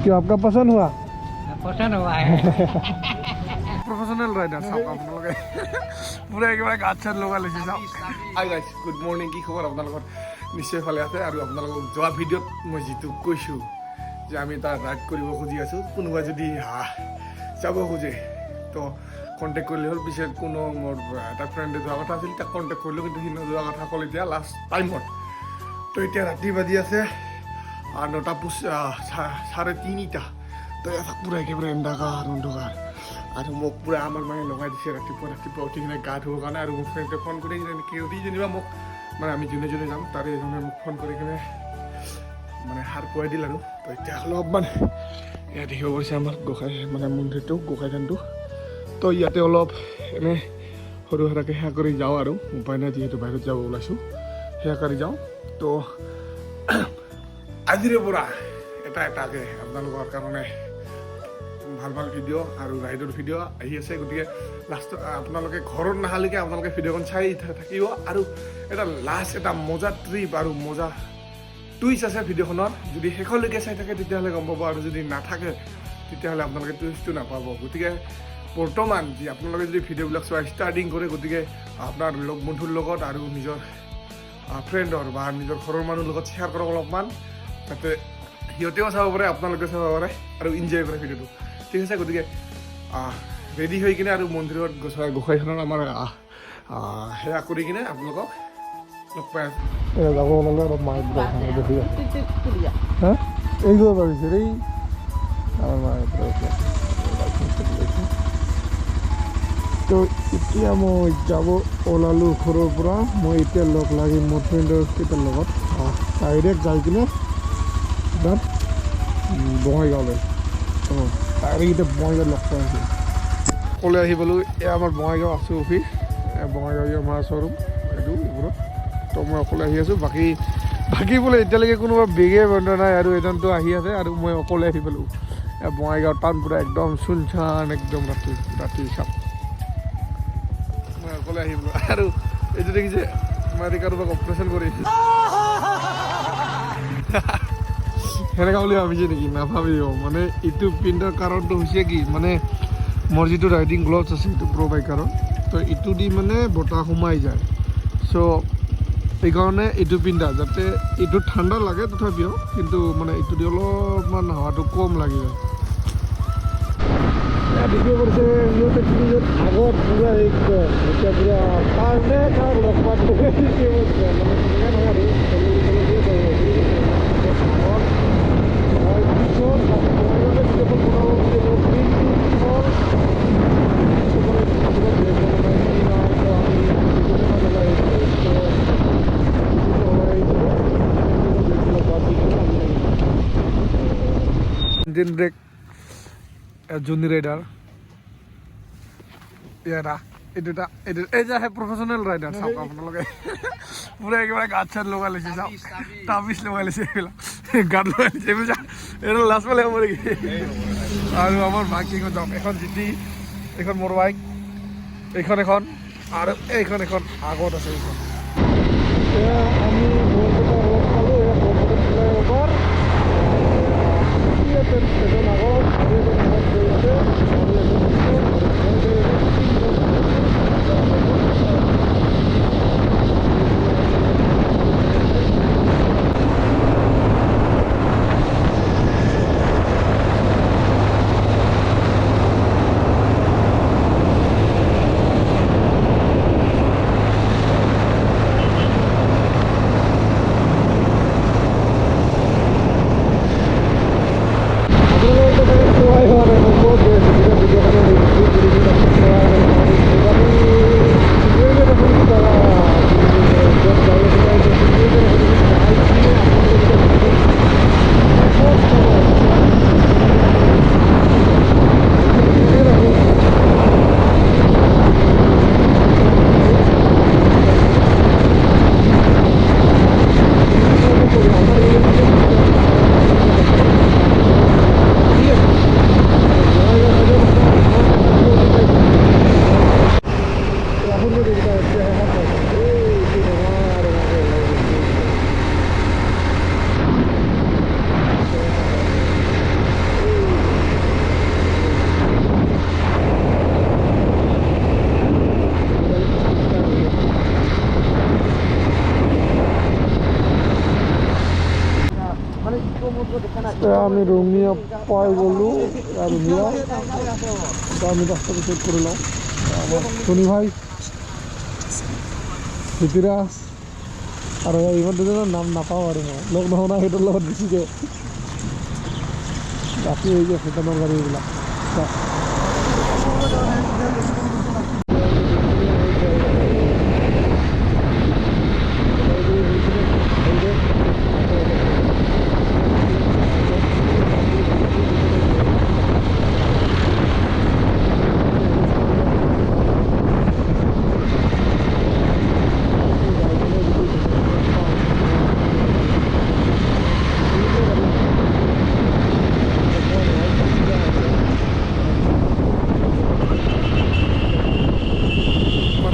क्यों आपका पसंद हुआ? पसंद हुआ है। प्रोफेशनल राइडार सब আপোনালোকে পুৰা একেবাৰে গাছ চাত লগা লৈছে চাওক। Hi guys, good morning. কি খবৰ আপোনালোকৰ? নিশ্চয় ভালে আছে। আৰু আপোনালোকক যোৱা ভিডিঅ'ত মই যিটো কৈছোঁ যে আমি তাত ৰাইড কৰিব খুজি আছোঁ, কোনোবা যদি যাব খোজে তো কণ্টেক্ট কৰিলে হ'ল। পিছত কোনো মোৰ এটা ফ্ৰেণ্ডে যোৱা কথা আছিল, তাক কণ্টেক্ট কৰিলোঁ, কিন্তু সি নোযোৱা কথা ক'ল এতিয়া লাষ্ট টাইমত। তো এতিয়া ৰাতি বাজি আছে 9:30। তো এটা পুৰা একেবাৰে অন্ধকাৰ আৰু মোক পুৰা আমাৰ মানে লগাই দিছে ৰাতিপুৱা উঠি কিনে গা ধুবৰ কাৰণে। আৰু মোক ফ্ৰেণ্ডে ফোন কৰি কিনে কেউটি যেনিবা মোক মানে আমি যোনে যোনে যাম তাৰে এজনে মোক ফোন কৰি কিনে মানে সাৰ পুৱাই দিল। আৰু তো এতিয়া অলপমান ইয়াত দেখিব পাৰিছে আমাৰ গোসাঁই মানে মন্দিৰটো, গোসাঁই থানটো। তো ইয়াতে অলপ এনে সৰু সুৰাকৈ সেৱা কৰি যাওঁ আৰু উপায় নাই, যিহেতু বাহিৰত যাব ওলাইছোঁ, সেৱা কৰি যাওঁ। তো আজিৰে পৰা এটাকৈ আপোনালোকৰ কাৰণে ভাল ভাল ভিডিঅ' আৰু ৰাইডৰ ভিডিঅ' আহি আছে। গতিকে লাষ্টত আপোনালোকে ঘৰত নাহালৈকে আপোনালোকে ভিডিঅ'খন চাই থাকিব। আৰু এটা লাষ্ট এটা মজা ট্ৰিপ আৰু মজা টুইষ্ট আছে ভিডিঅ'খনত। যদি শেষলৈকে চাই থাকে তেতিয়াহ'লে গম পাব, আৰু যদি নাথাকে তেতিয়াহ'লে আপোনালোকে টুইষ্টটো নাপাব। গতিকে বৰ্তমান যি আপোনালোকে যদি ভিডিঅ'বিলাক চোৱা ষ্টাৰ্টিং কৰে, গতিকে আপোনাৰ লগ বন্ধুৰ লগত আৰু নিজৰ ফ্ৰেণ্ডৰ বা নিজৰ ঘৰৰ মানুহৰ লগত শ্বেয়াৰ কৰক অলপমান, যাতে সিহঁতেও চাব পাৰে, আপোনালোকেও চাব পাৰে আৰু এনজয় কৰে ভিডিঅ'টো। ঠিক আছে, গতিকে ৰেডি হৈ কিনে আৰু মন্দিৰত গোসাঁইখনত আমাৰ সেৱা কৰি কিনে আপোনালোকক লগ পাই আছোঁ। যাব ওলালে অলপ মাছ হা এই গৈ পাৰিছে দেই আমাৰ মায়ে। তো এতিয়া মই যাব ওলালোঁ ঘৰৰ পৰা। মই এতিয়া লগ লাগি মোৰ ফ্ৰেণ্ডৰ কেইটাৰ লগত ডাইৰেক্ট যাই কিনে তাত বঙাইগাঁৱলৈ। ডাইৰেক্ট এতিয়া বঙাইগাঁৱত লগ পাই আছোঁ। অকলে আহি পালোঁ। এয়া আমাৰ বঙাইগাঁও আছোঁ অফিচ, বঙাইগাঁও আমাৰ শ্ব'ৰুম এইটো এইবোৰত। তো মই অকলে আহি আছোঁ। বাকী বোলে এতিয়ালৈকে কোনোবা বেগে বন্ধ নাই, আৰু এজনটো আহি আছে, আৰু মই অকলে আহি পালোঁ। বঙাইগাঁও টাউন পূৰা একদম চুনচান, একদম ৰাতি চাপ মই অকলে আহি পালোঁ। আৰু এইটো দেখিছে মই কাৰোবাক অপাৰেশ্যন কৰিছোঁ সেনেকুৱা বুলি ভাবিছে নেকি? নাভাবিব। মানে এইটো পিন্ধাৰ কাৰণটো হৈছে কি, মানে মোৰ যিটো ৰাইডিং গ্লভছ আছে এইটো প্ৰ' বাইকাৰৰ, তো এইটো দি মানে বতাহ সোমাই যায়। চ' সেইকাৰণে এইটো পিন্ধা, যাতে এইটো ঠাণ্ডা লাগে তথাপিও, কিন্তু মানে এইটো দি অলপমান হাৱাটো কম লাগি যায়। দেখিব পাৰিছে সিহঁতে আগত পূৰা একদম এতিয়া পূৰা কাৰণে তাৰ লগ পাত মানে তেনেকৈ নহয় আৰু ইঞ্জিন ব্ৰেক জুনি ৰাইডাৰ এইটো এই যে আহে প্ৰফেচনেল ৰাইডাৰ চাওক আপোনালোকে পুৰা একেবাৰে গাছ চাত লগাই লৈছে চাওক, তাবিজ লগাই লৈছে, এইবিলাক গাত লগাই লৈছে, এইবিলাক এইটো লাজ পালে হ'ব নেকি? আৰু আমাৰ বাইককেইখন যাওক, এখন জিটি, এইখন মোৰ বাইক, এইখন এখন, আৰু এইখন আগত আছে। এইখন আমি আমি ৰুমিয়া পাই গ'লো ৰুমিয়া আমি ৰাস্তাটো চেক কৰি লওঁ ধনী ভাই হিতিৰাজ আৰু ইমান দুজনৰ নাম নাপাওঁ আৰু মই লগ নহওঁ না সিহঁতৰ লগত বেছিকৈ বাকী হৈ যায় ভূটানৰ গাড়ী এইবিলাক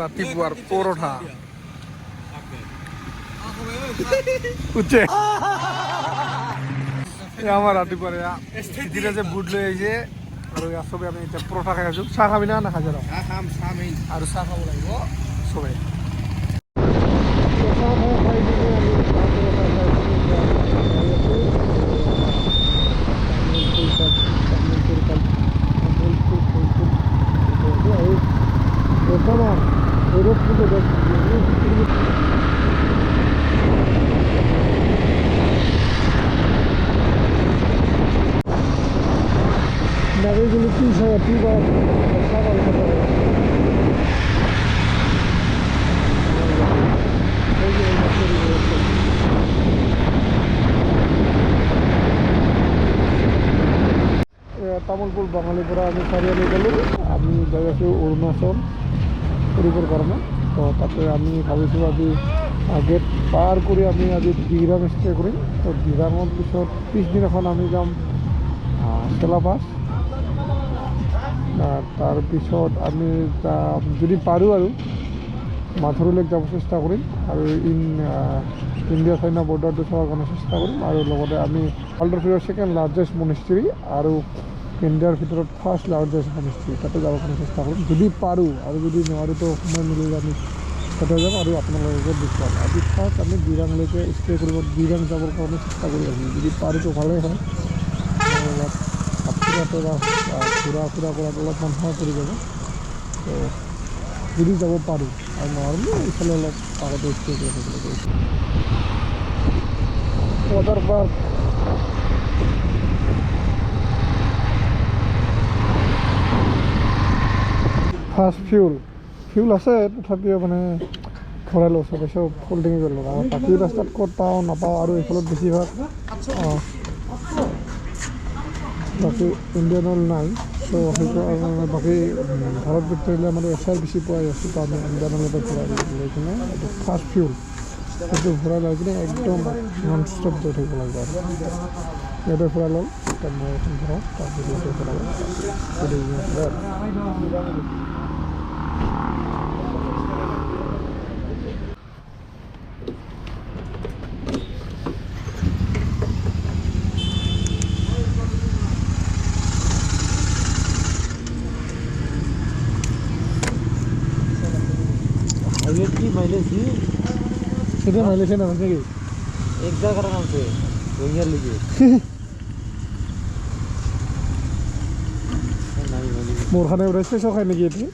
ৰাতিপুয়াৰ পৰোটা উঠছে আমাৰ ৰাতিপুয়াৰে দিদিৰা যে বুট লৈ আহিছে আৰু চবে আমি এতিয়া পৰঠা খাই আছোঁ চাহ খাবি না নাখাই যাওঁ আৰু চাহ খাব লাগিব চবে Nagugulo pisa tiba sama sama. Tamulpur বাঙালি পৰা আমি চাৰিআলি গ'লোঁ আমি যাই আছোঁ অৰুণাচল ফুৰিবৰ কাৰণে তো তাতে আমি ভাবিছোঁ আজি গেট পাৰ কৰি আমি আজি দিৰাং ষ্টে কৰিম তো দিৰাঙৰ পিছত পিছদিনাখন আমি যাম চেলাপাছ তাৰপিছত আমি যদি পাৰোঁ আৰু মাথুৰলৈকে যাব চেষ্টা কৰিম আৰু ইণ্ডিয়া চাইনা বৰ্ডাৰটো চোৱাৰ কাৰণে চেষ্টা কৰিম আৰু লগতে আমি ৱৰ্ল্ডৰ ভিতৰত ছেকেণ্ড লাৰ্জেষ্ট মনেষ্ট্ৰী আৰু ইণ্ডিয়াৰ ভিতৰত ফাৰ্ষ্ট লাৰ্জেষ্ট মনেষ্ট্ৰী তাতে যাব কাৰণে চেষ্টা কৰিম যদি পাৰোঁ আৰু যদি নোৱাৰোঁ তো সময় মিলিলে আমি তাতে যাম আৰু আপোনালোকক দেখুৱাম আজি ফাৰ্ষ্ট আমি দিৰাংলৈকে ষ্টে কৰিব দিৰাং যাবৰ কাৰণে চেষ্টা কৰি আছোঁ যদি পাৰোঁ তো ভালেই হয় ঘূৰা ফুৰা কৰাত অলপমান সহায় কৰি যাব তো যদি যাব পাৰোঁ আৰু নোৱাৰিলে এইফালে অলপ আগতে ষ্টে কৰি থাকিব ৱাটাৰ পাৰ্ক ফাৰ্ষ্ট ফিউল আছে তথাপিও মানে ভৰাই লৈছোঁ চব ফুল টেঙি কৰিলোঁ আৰু বাকী ৰাস্তাত ক'ত পাওঁ নাপাওঁ আৰু এইফালত বেছিভাগ বাকী ইণ্ডিয়ান অইল নাই তো সেইকাৰণে বাকী ভাৰত পেট্ৰলিয়াম আমাৰ এছআৰ বেছি পোৱা গৈছে তো আমি ইণ্ডিয়ান অইলতে ভৰাই লৈ কিনে এইটো ফাৰ্ষ্ট ফিউল সেইটো ভৰাই লৈ কিনে একদম নন ষ্টপ গৈ থাকিব লাগিব আৰু ইয়াতে ভৰাই ল'ম এতিয়া মই এখন ভৰাওঁ তাৰপিছত ভৰাব सीधे माइलेज ना कि एक जगह नाम से रोहिंग्या लीजिए मोर खाने उड़े से सौ खाने की थी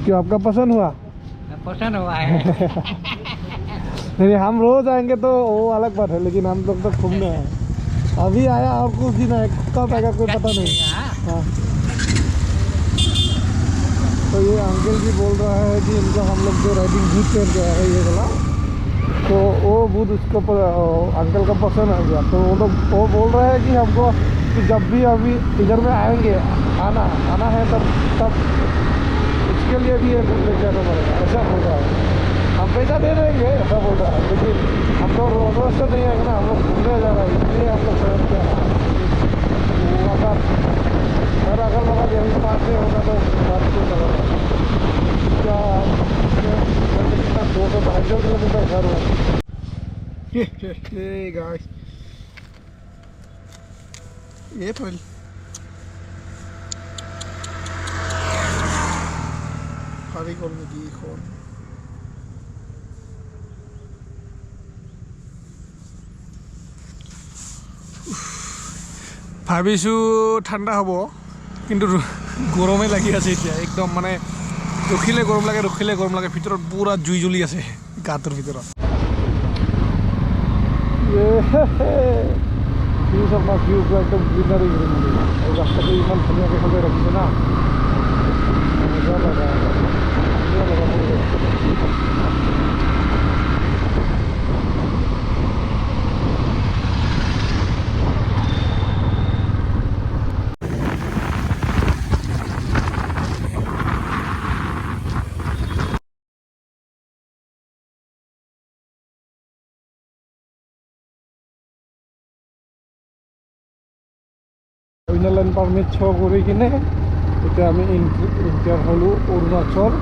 क्यों आपका पसंद हुआ है नहीं हम रोज आएंगे तो वो अलग बात है लेकिन हम लोग तो घूमने हैं अभी आया और कुछ दिन है कब आएगा कोई पता नहीं हाँ तो ये अंकल जी बोल रहा है कि इनको हम लोग जो राइडिंग बूट पहन के आए ये वाला तो वो बूट उसको अंकल का पसंद आ गया तो वो बोल रहा है कि हमको कि जब भी अभी इधर में आएंगे आना है तब उसके लिए भी ये बूट लेके आना पड़ेगा ऐसा बोल रहा है हम पैसा दे देंगे ऐसा बोल रहा है लेकिन हम लोग रोज से नहीं आएंगे ना हम लोग घूमने जा रहे हैं इसलिए हम लोग शहर के अगर अगल बगल यहीं पास में होगा तो बात क्यों करेगा क्या 200-250 किलोमीटर घर हो ये পাহাৰী গ'ল নেকি এইখন ভাবিছোঁ ঠাণ্ডা হ'ব কিন্তু গৰমে লাগি আছে এতিয়া একদম মানে ৰখিলে গৰম লাগে ভিতৰত পুৰা জুই জ্বলি আছে গাটোৰ ভিতৰত ভিউ চাওক না ভিউটো একদম গ্ৰীনাৰী গ্ৰীনাৰী আৰু ৰাস্তাটো ইমান ধুনীয়াকৈ সজাই ৰাখিছে না মজা লগা ইনাৰলাইন পাৰ্মিট শ্ব' কৰি কিনে এতিয়া আমি ইণ্টাৰ হ'লোঁ অৰুণাচল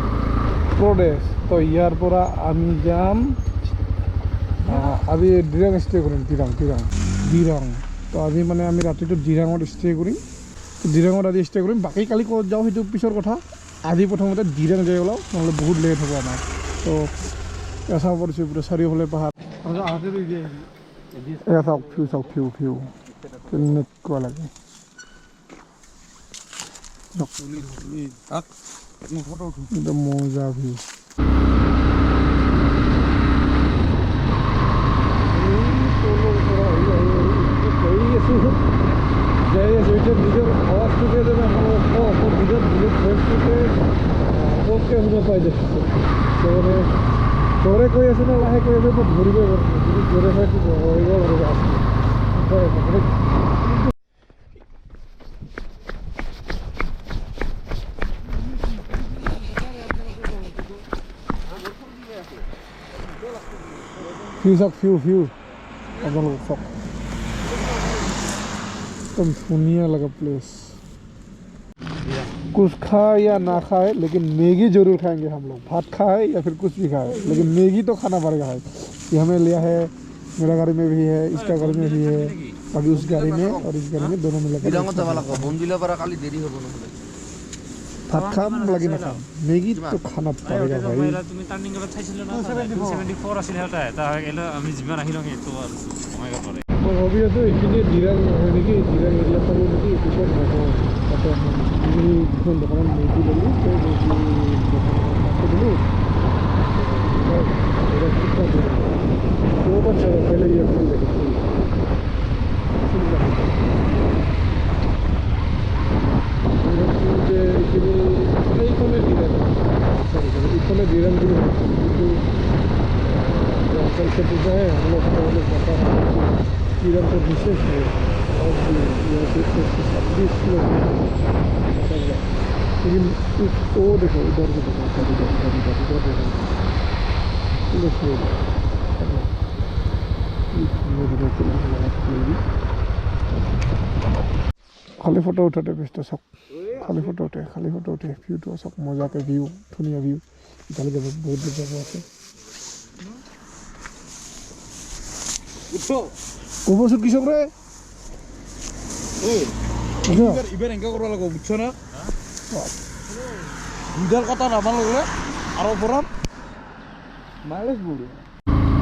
প্ৰদেশ তো ইয়াৰ পৰা আমি যাম আজি দিৰাং ষ্টে কৰিম দিৰাং তো আজি মানে আমি ৰাতিটো দিৰাঙত ষ্টে কৰিম দিৰাঙত আজি ষ্টে কৰিম বাকী কালি ক'ত যাওঁ সেইটো পিছৰ কথা আজি প্ৰথমতে দিৰাং যাই ওলাওঁ নহ'লে বহুত লেট হ'ব আমাৰ তো এয়া চাব পাৰিছোঁ পুৰা চাৰিওফালে পাহাৰ এয়া চাওক ভিউ কেনেকুৱা লাগে একদম মজা ভিউ যাই আছোঁ এতিয়া নিজৰ আৱাজটোকে যেনে নিজৰ ভইচটোকে কমকৈ শুনা পাই যাইছোঁ মানে জোৰে কৈ আছোঁ নে লাহে কৈ আছোঁ মই ধৰিবই পৰা নাই যদি জোৰে হয়তো ধৰিব পাৰিব ভিউ আপোনালোক চাওক एकदम धुनिया लगा प्लेस कुछ खाए या ना खाए लेकिन मैगी जरूर खाएंगे हम लोग भात खाए या फिर कुछ भी खाए लेकिन मैगी तो खाना पड़ेगा है ये हमें लिया है मेरा गाड़ी में भी है इसका गाड़ी में भी है अभी उस गाड़ी में और इस गाड़ी में दोनों में लगा भात खाम लगी ना खाम मैगी तो खाना पड़ेगा भाई ভাবি আছোঁ এইখিনি দিৰাং নহয় নেকি দিৰাং এৰিয়া পালোঁ নেকি পিছত নহয় তাতে দুখন দোকানত মেগী ল'লোঁ সেই মেগী দোকানত দিলোঁ ক'ৰবাত যাব পहिले ইয়াখন দেখিছোঁ যে এইখিনি এইখনে দিৰাং ইফালে দিৰাং বুলি ভাবিছোঁ কিন্তু रास्ता से है हम लोग बता किरण तो विशेष है और यहाँ से 20 किलोमीटर लेकिन उस वो देखो इधर को देखो खाली फोटो उठाते बेस्ट सब खाली फोटो उठे व्यू तो सब मजा के व्यू धुनिया व्यू इतना जब बहुत जगह আছে ক'বচোন কৃষক ৰে ইবাৰ এনেকৈ কৰিব লাগিব বুজিছ না দুডাল কটা নামান লগে আৰু ওপৰত মাইলেজ বঢ়িয়া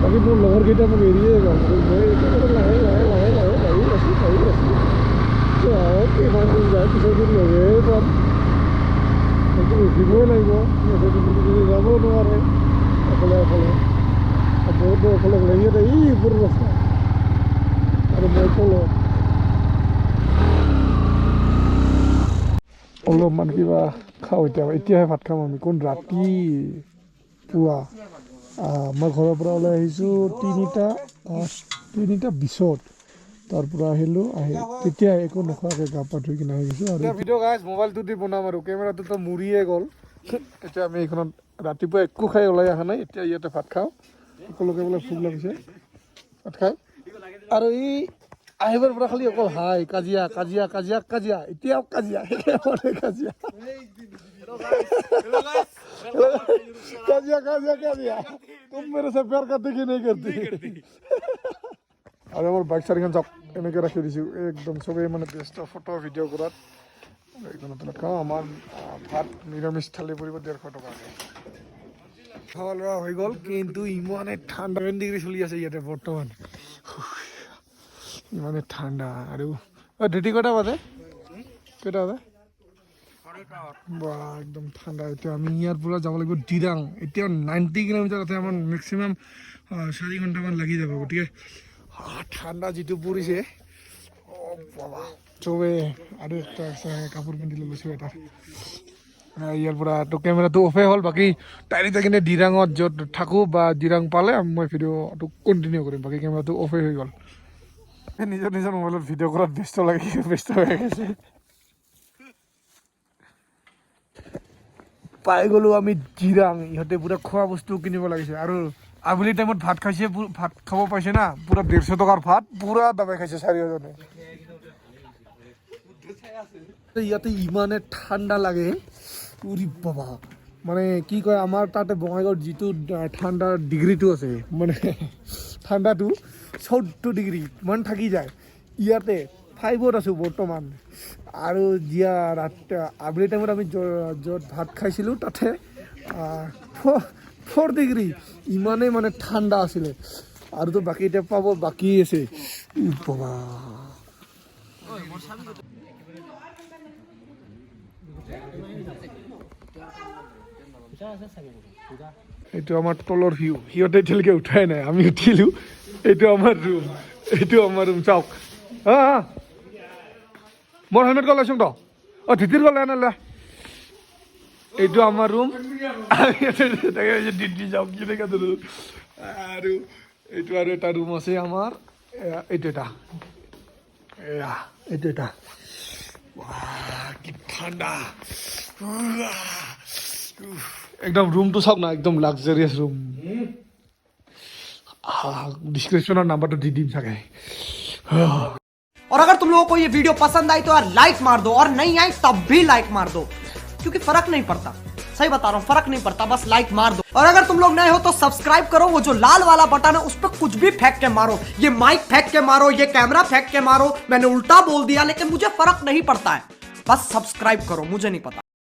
বাকী মোৰ লগৰকেইটা মোক এৰিয়ে গ'ল মই লাহে লাগি আছোঁ কিমান দিন যায় পিছত দিন লগেই পাম সেইটো উঠিবই লাগিব যদি যাব নোৱাৰে অকলে বহুত অকলে ইয়াতে ই ওপৰৰ ৰাস্তা আৰু মই তলত অলপমান কিবা খাওঁ এতিয়াহে ভাত খাম আমি কোন ৰাতি পুৱা মই ঘৰৰ পৰা ওলাই আহিছোঁ 3টা 20 তাৰ পৰা আহিলোঁ তেতিয়া একো নোখোৱাকৈ গা পা ধুই কিনে আহি গৈছোঁ আৰু ভিডিঅ' গাইজ মোবাইলটো দি বনাম আৰু কেমেৰাটোতো মৰিয়ে গ'ল এতিয়া আমি এইখনত ৰাতিপুৱা একো খাই ওলাই অহা নাই এতিয়া ইয়াতে ভাত খাওঁ সকলোকে বোলে ভোক লাগিছে ভাত খাই আৰু এই আহিবৰ পৰা খালি অকল হাই কাজিয়া এতিয়াও কাজিয়া तुम मेरे से प्यार करती कि नहीं करती আৰু আমাৰ বাইক চাৰিখন চাওক এনেকৈ ৰাখি দিছোঁ একদম চবেই মানে ব্যস্ত ফটো ভিডিঅ' কৰাত এইখনত খাওঁ আমাৰ ভাত নিৰামিষ থালি পৰিব 150 টকাকৈ খাৱা লোৱা হৈ গ'ল কিন্তু ইমানে ঠাণ্ডা 7 ডিগ্ৰী চলি আছে ইয়াতে বৰ্তমান ইমানে ঠাণ্ডা আৰু ডিউটি কেইটা বাজে বা একদম ঠাণ্ডা এতিয়া আমি ইয়াৰ পৰা যাব লাগিব দিৰাং এতিয়া 90 কিলোমিটাৰ আছে আমাৰ মেক্সিমাম 4 ঘণ্টামান লাগি যাব গতিকে ঠাণ্ডা যিটো পৰিছে বাবা চবে আৰু একটা কাপোৰ পিন্ধি লৈছোঁ এটা ইয়াৰ পৰা তো কেমেৰাটো অফে হ'ল বাকী ডাইৰেক্ট যাই কিনে দিৰাঙত য'ত থাকোঁ বা দিৰাং পালে মই ভিডিঅ'টো কণ্টিনিউ কৰিম বাকী কেমেৰাটো অফে হৈ গ'ল নিজৰ নিজৰ মোবাইলত ভিডিঅ' কৰাত ব্যস্ত হৈ গৈছে পাই গ'লোঁ আমি দিৰাং ইহঁতে পূৰা খোৱা বস্তু কিনিব লাগিছে আৰু আবেলি টাইমত ভাত খাইছে ভাত খাব পাইছে না পূৰা 150 টকাৰ ভাত পূৰা দাবাই খাইছে 4জনে ইয়াতে ইমানে ঠাণ্ডা লাগে উৰি বাবা মানে কি কয় আমাৰ তাতে বঙাইগাঁৱত যিটো ঠাণ্ডাৰ ডিগ্ৰীটো আছে মানে ঠাণ্ডাটো 14 ডিগ্ৰী মান থাকি যায় ইয়াতে 5ত আছোঁ বৰ্তমান আৰু জিয়া আবেলি টাইমত আমি য'ত ভাত খাইছিলোঁ তাতে 4 ডিগ্ৰী ইমানেই মানে ঠাণ্ডা আছিলে আৰুতো বাকী এতিয়া পাব বাকী আছে বাবা এইটো আমাৰ তলৰ ভিউ সিহঁতে এতিয়ালৈকে উঠাই নাই আমি উঠিলোঁ এইটো আমাৰ ৰুম চাওক মোৰ হেলমেট গ'ল লৈছোঁ তো ধিতিৰ গ'লে আনলে এইটো আমাৰ ৰুম ডিউটি যাওক কেনেকৈ আৰু এইটো আৰু এটা ৰুম আছে আমাৰ এইটো এটা কি ঠাণ্ডা একদম ৰুমটো চাওক না একদম লাক্সাৰিয়াছ ৰুম ডিসক্रिप्शनर नंबर तो दी दी सके और अगर तुम लोगों को ये वीडियो पसंद आई तो यार लाइक मार दो और नहीं आई तब भी लाइक मार दो क्योंकि फर्क नहीं पड़ता सही बता रहा हूँ फर्क नहीं पड़ता बस लाइक मार दो और अगर तुम लोग नए हो तो सब्सक्राइब करो वो जो लाल वाला बटन है उस पर कुछ भी फेंक के मारो ये माइक फेंक के मारो ये कैमरा फेंक के मारो मैंने उल्टा बोल दिया लेकिन मुझे फर्क नहीं पड़ता है बस सब्सक्राइब करो मुझे नहीं पता